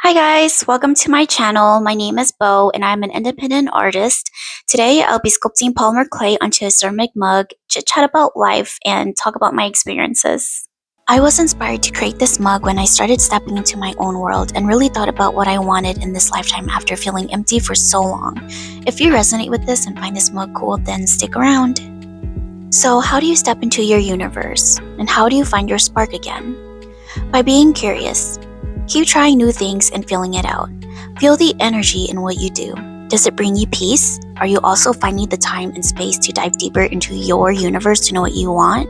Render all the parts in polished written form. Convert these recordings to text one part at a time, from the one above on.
Hi guys, welcome to my channel. My name is Bo and I'm an independent artist. Today I'll be sculpting polymer clay onto a ceramic mug, chit chat about life, and talk about my experiences. I was inspired to create this mug when I started stepping into my own world and really thought about what I wanted in this lifetime after feeling empty for so long. If you resonate with this and find this mug cool, then stick around. So how do you step into your universe? And how do you find your spark again? By being curious. Keep trying new things and feeling it out. Feel the energy in what you do. Does it bring you peace? Are you also finding the time and space to dive deeper into your universe to know what you want?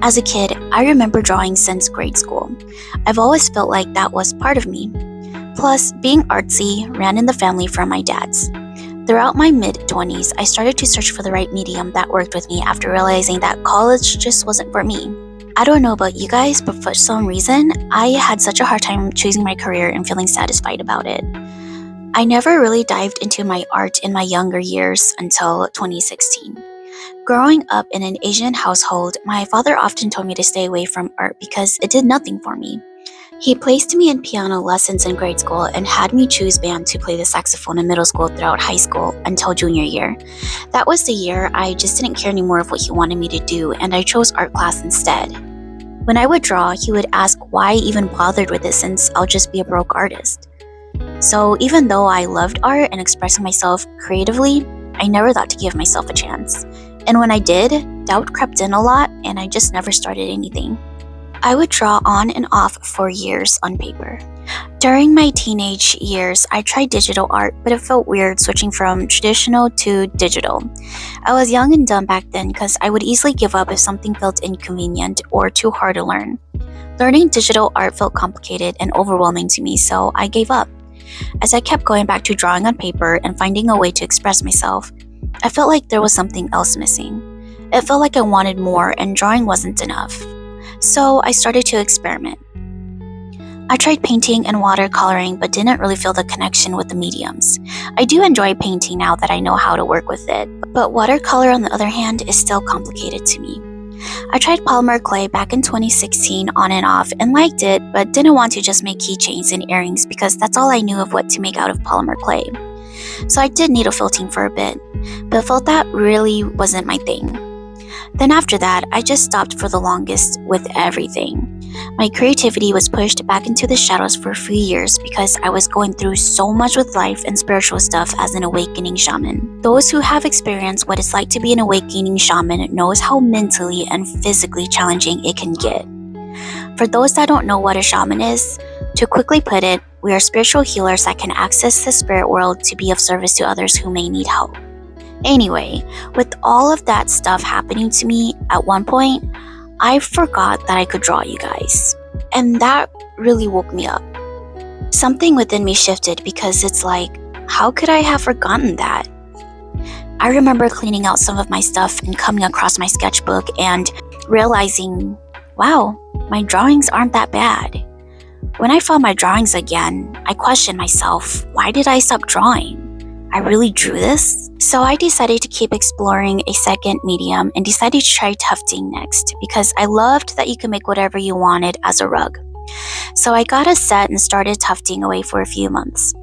As a kid, I remember drawing since grade school. I've always felt like that was part of me. Plus, being artsy ran in the family from my dad's. Throughout my mid-20s, I started to search for the right medium that worked with me after realizing that college just wasn't for me. I don't know about you guys, but for some reason, I had such a hard time choosing my career and feeling satisfied about it. I never really dived into my art in my younger years until 2016. Growing up in an Asian household, my father often told me to stay away from art because it did nothing for me. He placed me in piano lessons in grade school and had me choose band to play the saxophone in middle school throughout high school until junior year. That was the year I just didn't care anymore of what he wanted me to do, and I chose art class instead. When I would draw, he would ask why I even bothered with it since I'll just be a broke artist. So even though I loved art and expressing myself creatively, I never thought to give myself a chance. And when I did, doubt crept in a lot and I just never started anything. I would draw on and off for years on paper. During my teenage years, I tried digital art, but it felt weird switching from traditional to digital. I was young and dumb back then because I would easily give up if something felt inconvenient or too hard to learn. Learning digital art felt complicated and overwhelming to me, so I gave up. As I kept going back to drawing on paper and finding a way to express myself, I felt like there was something else missing. It felt like I wanted more and drawing wasn't enough. So I started to experiment. I tried painting and watercoloring but didn't really feel the connection with the mediums. I do enjoy painting now that I know how to work with it, but watercolor on the other hand is still complicated to me. I tried polymer clay back in 2016 on and off and liked it, but didn't want to just make keychains and earrings because that's all I knew of what to make out of polymer clay. So I did needle felting for a bit, but felt that really wasn't my thing. Then after that, I just stopped for the longest with everything. My creativity was pushed back into the shadows for a few years because I was going through so much with life and spiritual stuff as an awakening shaman. Those who have experienced what it's like to be an awakening shaman knows how mentally and physically challenging it can get. For those that don't know what a shaman is, to quickly put it, we are spiritual healers that can access the spirit world to be of service to others who may need help. Anyway, with all of that stuff happening to me, at one point, I forgot that I could draw, you guys. And that really woke me up. Something within me shifted because it's like, how could I have forgotten that? I remember cleaning out some of my stuff and coming across my sketchbook and realizing, wow, my drawings aren't that bad. When I found my drawings again, I questioned myself, why did I stop drawing? I really drew this? So I decided to keep exploring a second medium and decided to try tufting next because I loved that you could make whatever you wanted as a rug. So I got a set and started tufting away for a few months.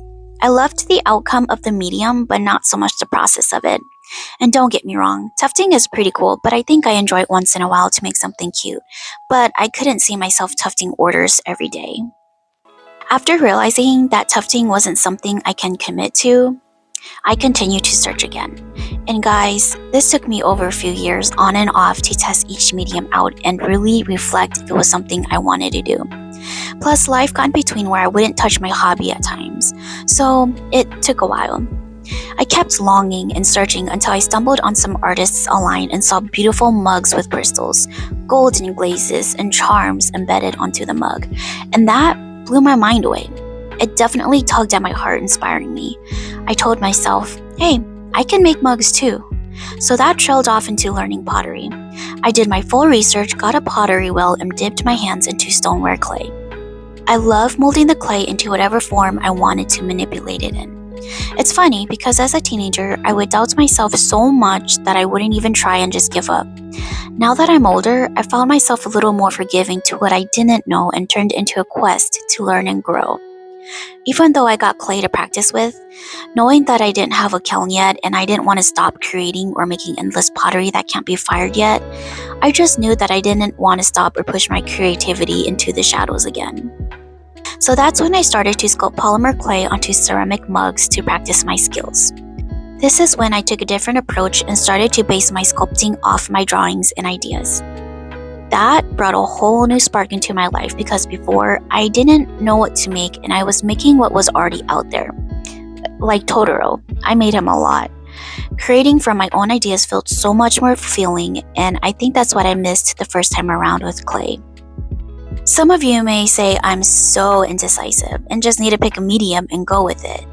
I loved the outcome of the medium, but not so much the process of it. And don't get me wrong, tufting is pretty cool, but I think I enjoy it once in a while to make something cute. But I couldn't see myself tufting orders every day. After realizing that tufting wasn't something I can commit to, I continued to search again. And guys, this took me over a few years on and off to test each medium out and really reflect if it was something I wanted to do. Plus, life got in between where I wouldn't touch my hobby at times, so it took a while. I kept longing and searching until I stumbled on some artists online and saw beautiful mugs with crystals, golden glazes, and charms embedded onto the mug. And that blew my mind away. It definitely tugged at my heart, inspiring me. I told myself, hey, I can make mugs too. So that trailed off into learning pottery. I did my full research, got a pottery wheel, and dipped my hands into stoneware clay. I love molding the clay into whatever form I wanted to manipulate it in. It's funny because as a teenager, I would doubt myself so much that I wouldn't even try and just give up. Now that I'm older, I found myself a little more forgiving to what I didn't know and turned into a quest to learn and grow. Even though I got clay to practice with, knowing that I didn't have a kiln yet and I didn't want to stop creating or making endless pottery that can't be fired yet, I just knew that I didn't want to stop or push my creativity into the shadows again. So that's when I started to sculpt polymer clay onto ceramic mugs to practice my skills. This is when I took a different approach and started to base my sculpting off my drawings and ideas. That brought a whole new spark into my life because before I didn't know what to make and I was making what was already out there. Like Totoro, I made him a lot. Creating from my own ideas felt so much more fulfilling, and I think that's what I missed the first time around with clay. Some of you may say I'm so indecisive and just need to pick a medium and go with it.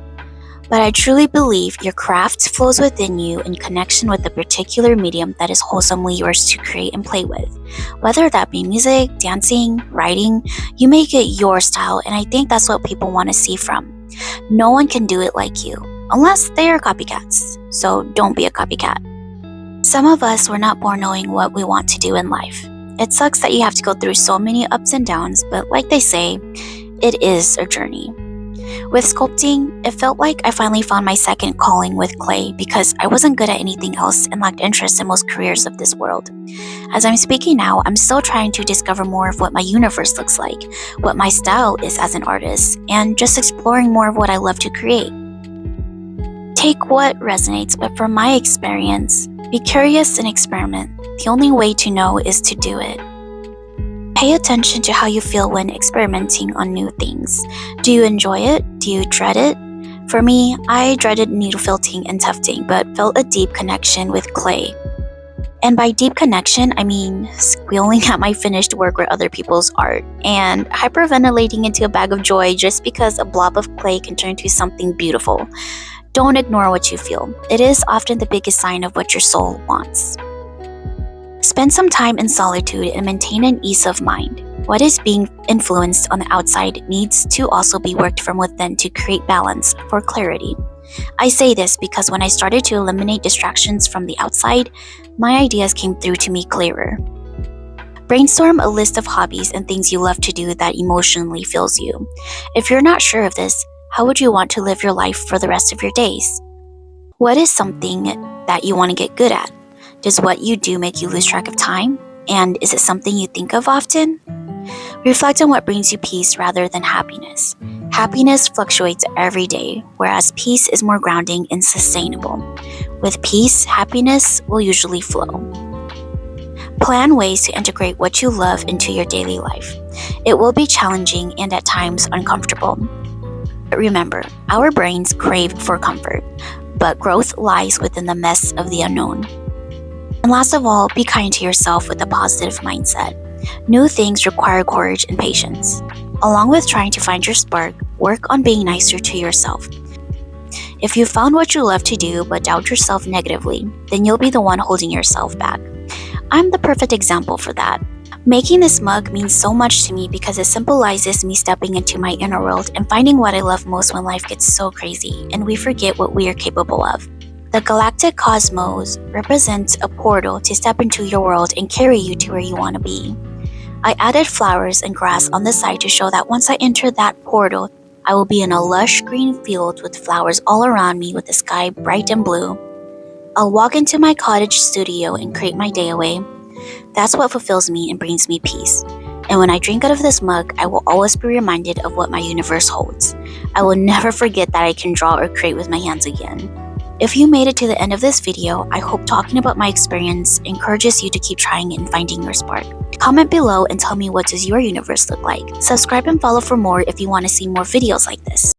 But I truly believe your craft flows within you in connection with a particular medium that is wholesomely yours to create and play with. Whether that be music, dancing, writing, you make it your style, and I think that's what people want to see from. No one can do it like you, unless they are copycats, so don't be a copycat. Some of us were not born knowing what we want to do in life. It sucks that you have to go through so many ups and downs, but like they say, it is a journey. With sculpting, it felt like I finally found my second calling with clay because I wasn't good at anything else and lacked interest in most careers of this world. As I'm speaking now, I'm still trying to discover more of what my universe looks like, what my style is as an artist, and just exploring more of what I love to create. Take what resonates, but from my experience, be curious and experiment. The only way to know is to do it. Pay attention to how you feel when experimenting on new things. Do you enjoy it? Do you dread it? For me, I dreaded needle felting and tufting, but felt a deep connection with clay. And by deep connection, I mean squealing at my finished work or other people's art, and hyperventilating into a bag of joy just because a blob of clay can turn to something beautiful. Don't ignore what you feel. It is often the biggest sign of what your soul wants. Spend some time in solitude and maintain an ease of mind. What is being influenced on the outside needs to also be worked from within to create balance for clarity. I say this because when I started to eliminate distractions from the outside, my ideas came through to me clearer. Brainstorm a list of hobbies and things you love to do that emotionally fills you. If you're not sure of this, how would you want to live your life for the rest of your days? What is something that you want to get good at? Does what you do make you lose track of time? And is it something you think of often? Reflect on what brings you peace rather than happiness. Happiness fluctuates every day, whereas peace is more grounding and sustainable. With peace, happiness will usually flow. Plan ways to integrate what you love into your daily life. It will be challenging and at times uncomfortable. But remember, our brains crave for comfort, but growth lies within the mess of the unknown. And last of all, be kind to yourself with a positive mindset. New things require courage and patience. Along with trying to find your spark, work on being nicer to yourself. If you found what you love to do but doubt yourself negatively, then you'll be the one holding yourself back. I'm the perfect example for that. Making this mug means so much to me because it symbolizes me stepping into my inner world and finding what I love most when life gets so crazy and we forget what we are capable of. The galactic cosmos represents a portal to step into your world and carry you to where you want to be. I added flowers and grass on the side to show that once I enter that portal, I will be in a lush green field with flowers all around me with the sky bright and blue. I'll walk into my cottage studio and create my day away. That's what fulfills me and brings me peace. And when I drink out of this mug, I will always be reminded of what my universe holds. I will never forget that I can draw or create with my hands again. If you made it to the end of this video, I hope talking about my experience encourages you to keep trying and finding your spark. Comment below and tell me what does your universe look like. Subscribe and follow for more if you want to see more videos like this.